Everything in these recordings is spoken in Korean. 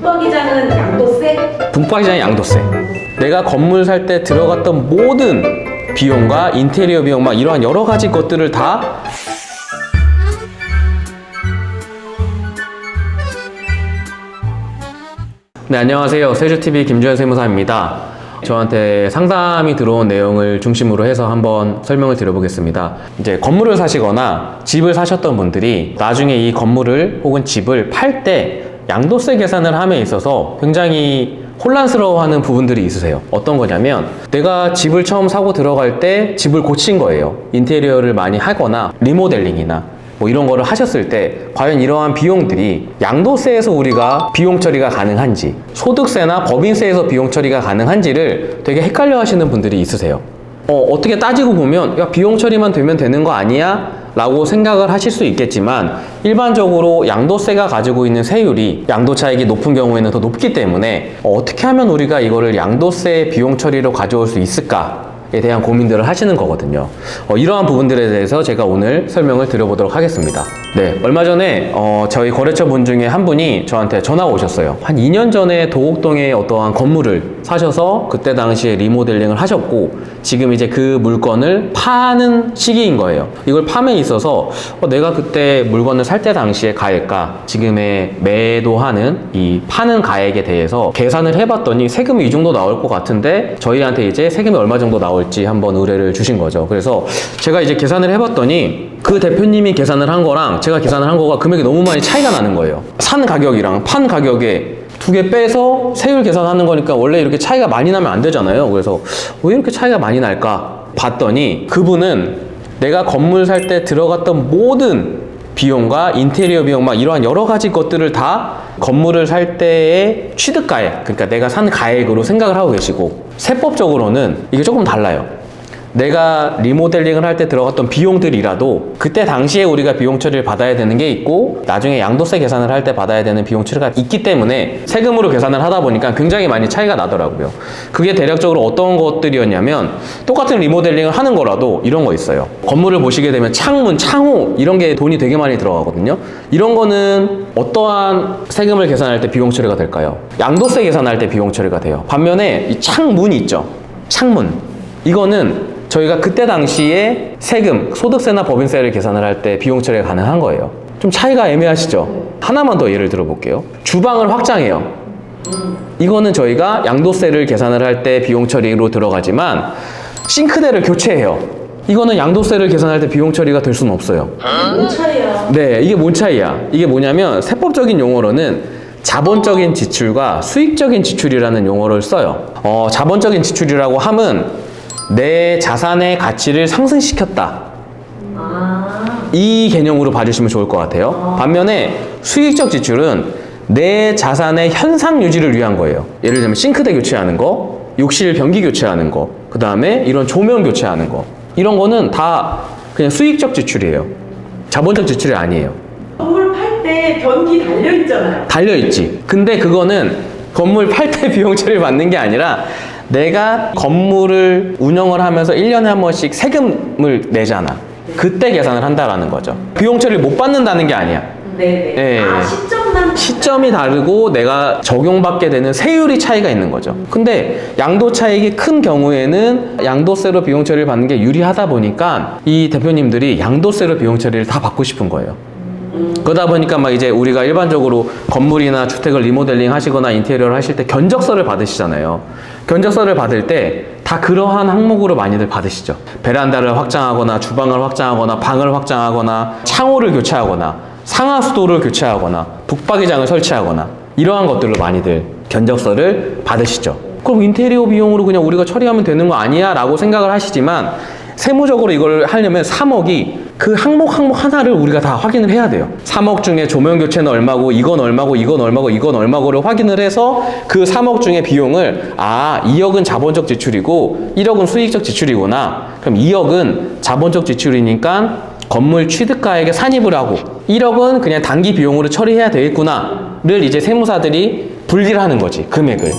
붙박이장은 양도세? 붙박이장의 양도세. 내가 건물 살 때 들어갔던 모든 비용과 인테리어 비용 막 이러한 여러 가지 것들을 다 네, 안녕하세요. 세주TV 김주현 세무사입니다. 저한테 상담이 들어온 내용을 중심으로 해서 한번 설명을 드려보겠습니다. 이제 건물을 사시거나 집을 사셨던 분들이 나중에 이 건물을 혹은 집을 팔 때 양도세 계산을 함에 있어서 굉장히 혼란스러워하는 부분들이 있으세요. 어떤 거냐면 내가 집을 처음 사고 들어갈 때 집을 고친 거예요. 인테리어를 많이 하거나 리모델링이나 뭐 이런 거를 하셨을 때 과연 이러한 비용들이 양도세에서 우리가 비용 처리가 가능한지, 소득세나 법인세에서 비용 처리가 가능한지를 되게 헷갈려 하시는 분들이 있으세요. 어떻게 따지고 보면 야, 비용 처리만 되면 되는 거 아니야? 라고 생각을 하실 수 있겠지만 일반적으로 양도세가 가지고 있는 세율이 양도차익이 높은 경우에는 더 높기 때문에 어떻게 하면 우리가 이거를 양도세 비용 처리로 가져올 수 있을까? 에 대한 고민들을 하시는 거거든요. 이러한 부분들에 대해서 제가 오늘 설명을 드려보도록 하겠습니다. 네, 얼마 전에 저희 거래처 분 중에 한 분이 저한테 전화가 오셨어요. 한 2년 전에 도곡동에 어떠한 건물을 사셔서 그때 당시에 리모델링을 하셨고 지금 이제 그 물건을 파는 시기인 거예요. 이걸 팜에 있어서 내가 그때 물건을 살 때 당시에 가액과 지금의 매도하는 이 파는 가액에 대해서 계산을 해봤더니 세금이 이 정도 나올 것 같은데 저희한테 이제 세금이 얼마 정도 나올지 한번 의뢰를 주신 거죠. 그래서 제가 이제 계산을 해봤더니 그 대표님이 계산을 한 거랑 제가 계산을 한 거가 금액이 너무 많이 차이가 나는 거예요. 산 가격이랑 판 가격에 두 개 빼서 세율 계산하는 거니까 원래 이렇게 차이가 많이 나면 안 되잖아요. 그래서 왜 이렇게 차이가 많이 날까 봤더니 그분은 내가 건물 살 때 들어갔던 모든 비용과 인테리어 비용 막 이러한 여러 가지 것들을 다 건물을 살 때의 취득가액, 그러니까 내가 산 가액으로 생각을 하고 계시고 세법적으로는 이게 조금 달라요. 내가 리모델링을 할 때 들어갔던 비용들이라도 그때 당시에 우리가 비용 처리를 받아야 되는 게 있고 나중에 양도세 계산을 할 때 받아야 되는 비용 처리가 있기 때문에 세금으로 계산을 하다 보니까 굉장히 많이 차이가 나더라고요. 그게 대략적으로 어떤 것들이었냐면 똑같은 리모델링을 하는 거라도 이런 거 있어요. 건물을 보시게 되면 창문, 창호 이런 게 돈이 되게 많이 들어가거든요. 이런 거는 어떠한 세금을 계산할 때 비용 처리가 될까요? 양도세 계산할 때 비용 처리가 돼요. 반면에 이 창문 있죠. 창문. 이거는 저희가 그때 당시에 세금, 소득세나 법인세를 계산을 할 때 비용 처리가 가능한 거예요. 좀 차이가 애매하시죠? 하나만 더 예를 들어볼게요. 주방을 확장해요. 이거는 저희가 양도세를 계산을 할 때 비용 처리로 들어가지만 싱크대를 교체해요. 이거는 양도세를 계산할 때 비용 처리가 될 수는 없어요. 뭔 차이야? 네, 이게 뭔 차이야? 이게 뭐냐면 세법적인 용어로는 자본적인 지출과 수익적인 지출이라는 용어를 써요. 자본적인 지출이라고 함은 내 자산의 가치를 상승시켰다. 이 개념으로 봐주시면 좋을 것 같아요. 반면에 수익적 지출은 내 자산의 현상 유지를 위한 거예요. 예를 들면 싱크대 교체하는 거, 욕실 변기 교체하는 거, 그 다음에 이런 조명 교체하는 거 이런 거는 다 그냥 수익적 지출이에요. 자본적 지출이 아니에요. 건물 팔 때 변기 달려있잖아요. 달려있지. 근데 그거는 건물 팔 때 비용 처리를 받는 게 아니라 내가 건물을 운영을 하면서 1년에 한 번씩 세금을 내잖아. 그때 계산을 한다라는 거죠. 비용 처리를 못 받는다는 게 아니야. 네네. 네. 시점이 다르고 내가 적용받게 되는 세율이 차이가 있는 거죠. 근데 양도 차익이 큰 경우에는 양도세로 비용 처리를 받는 게 유리하다 보니까 이 대표님들이 양도세로 비용 처리를 다 받고 싶은 거예요. 그러다 보니까 막 이제 우리가 일반적으로 건물이나 주택을 리모델링 하시거나 인테리어를 하실 때 견적서를 받으시잖아요. 견적서를 받을 때 다 그러한 항목으로 많이들 받으시죠. 베란다를 확장하거나 주방을 확장하거나 방을 확장하거나 창호를 교체하거나 상하수도를 교체하거나 북박이장을 설치하거나 이러한 것들로 많이들 견적서를 받으시죠. 그럼 인테리어 비용으로 그냥 우리가 처리하면 되는 거 아니야? 라고 생각을 하시지만 세무적으로 이걸 하려면 3억이 그 항목 하나를 우리가 다 확인을 해야 돼요. 3억 중에 조명 교체는 얼마고 이건 얼마고 이건 얼마고 이건 얼마고를 확인을 해서 그 3억 중에 비용을 2억은 자본적 지출이고 1억은 수익적 지출이구나. 그럼 2억은 자본적 지출이니까 건물 취득가액에 산입을 하고 1억은 그냥 단기 비용으로 처리해야 되겠구나를 이제 세무사들이 분리를 하는 거지, 금액을.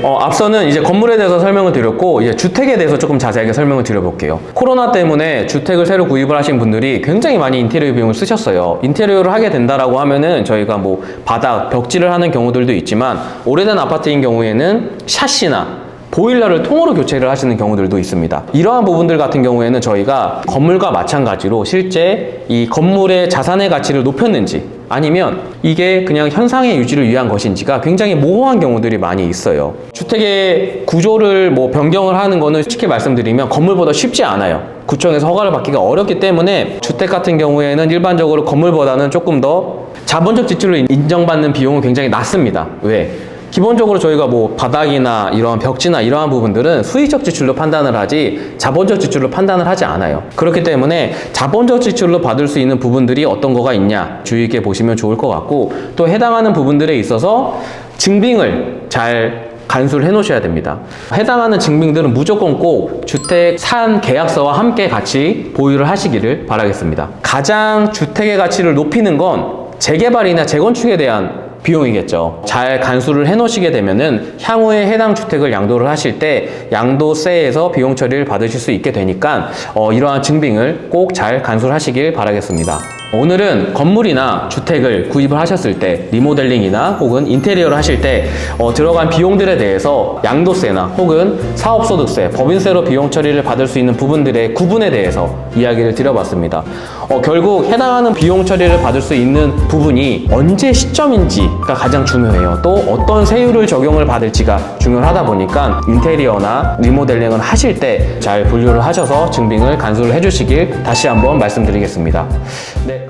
앞서는 이제 건물에 대해서 설명을 드렸고 이제 주택에 대해서 조금 자세하게 설명을 드려볼게요. 코로나 때문에 주택을 새로 구입을 하신 분들이 굉장히 많이 인테리어 비용을 쓰셨어요. 인테리어를 하게 된다라고 하면은 저희가 뭐 바닥, 벽지를 하는 경우들도 있지만 오래된 아파트인 경우에는 샤시나 보일러를 통으로 교체를 하시는 경우들도 있습니다. 이러한 부분들 같은 경우에는 저희가 건물과 마찬가지로 실제 이 건물의 자산의 가치를 높였는지 아니면 이게 그냥 현상의 유지를 위한 것인지가 굉장히 모호한 경우들이 많이 있어요. 주택의 구조를 뭐 변경을 하는 거는 쉽게 말씀드리면 건물보다 쉽지 않아요. 구청에서 허가를 받기가 어렵기 때문에 주택 같은 경우에는 일반적으로 건물보다는 조금 더 자본적 지출을 인정받는 비용은 굉장히 낮습니다. 왜? 기본적으로 저희가 뭐 바닥이나 이런 벽지나 이러한 부분들은 수익적 지출로 판단을 하지 자본적 지출로 판단을 하지 않아요. 그렇기 때문에 자본적 지출로 받을 수 있는 부분들이 어떤 거가 있냐 주의 있게 보시면 좋을 것 같고 또 해당하는 부분들에 있어서 증빙을 잘 간수를 해 놓으셔야 됩니다. 해당하는 증빙들은 무조건 꼭 주택 산 계약서와 함께 같이 보유를 하시기를 바라겠습니다. 가장 주택의 가치를 높이는 건 재개발이나 재건축에 대한 비용이겠죠. 잘 간수를 해 놓으시게 되면은 향후에 해당 주택을 양도를 하실 때 양도세에서 비용 처리를 받으실 수 있게 되니까 이러한 증빙을 꼭 잘 간수를 하시길 바라겠습니다. 오늘은 건물이나 주택을 구입을 하셨을 때 리모델링이나 혹은 인테리어를 하실 때 들어간 비용들에 대해서 양도세나 혹은 사업소득세, 법인세로 비용 처리를 받을 수 있는 부분들의 구분에 대해서 이야기를 드려봤습니다. 결국 해당하는 비용 처리를 받을 수 있는 부분이 언제 시점인지가 가장 중요해요. 또 어떤 세율을 적용을 받을지가 중요하다 보니까 인테리어나 리모델링을 하실 때 잘 분류를 하셔서 증빙을 간수를 해주시길 다시 한번 말씀드리겠습니다. 네.